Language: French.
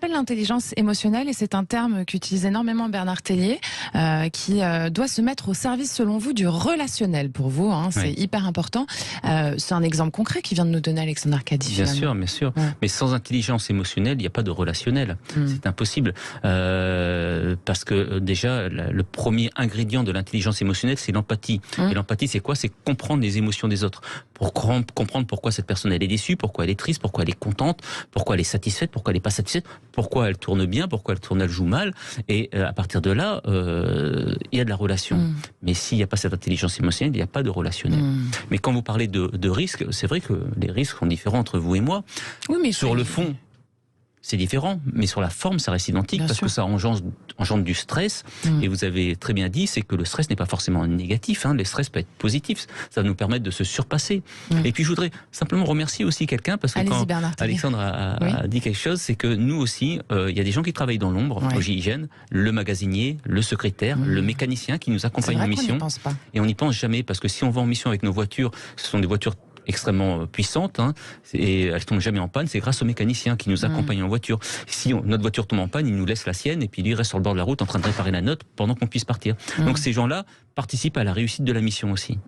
S'appelle l'intelligence émotionnelle et c'est un terme qu'utilise énormément Bernard Tellier qui doit se mettre au service selon vous du relationnel pour vous, hein, c'est hyper important. C'est un exemple concret qui vient de nous donner Alexandre Arcadi. Bien sûr. Ouais. Mais sans intelligence émotionnelle, il n'y a pas de relationnel. C'est impossible. Parce que déjà, le premier ingrédient de l'intelligence émotionnelle, c'est l'empathie. Et l'empathie, c'est quoi? C'est comprendre les émotions des autres. Pour comprendre pourquoi cette personne elle est déçue, pourquoi elle est triste, pourquoi elle est contente, pourquoi elle est satisfaite, pourquoi elle n'est pas satisfaite, pourquoi elle tourne bien, pourquoi elle joue mal. Et à partir de là, il y a de la relation. Mais s'il n'y a pas cette intelligence émotionnelle, il n'y a pas de relationnel. Mais quand vous parlez de risques, c'est vrai que les risques sont différents entre vous et moi. Oui, mais sur le fond, c'est différent, mais sur la forme, ça reste identique parce que ça engendre du stress. Et vous avez très bien dit, c'est que le stress n'est pas forcément négatif. Le stress peut être positif. Ça va nous permettre de se surpasser. Et puis, je voudrais simplement remercier aussi quelqu'un parce que quand Alexandre a dit quelque chose, c'est que nous aussi, il y a des gens qui travaillent dans l'ombre au GIGN, le magasinier, le secrétaire, le mécanicien qui nous accompagne en mission. Et on n'y pense jamais parce que si on va en mission avec nos voitures, ce sont des voitures extrêmement puissantes et elles tombent jamais en panne, c'est grâce aux mécaniciens qui nous accompagnent en voiture. Si notre voiture tombe en panne, il nous laisse la sienne et puis lui reste sur le bord de la route en train de réparer la nôtre pendant qu'on puisse partir. Donc ces gens-là participent à la réussite de la mission aussi.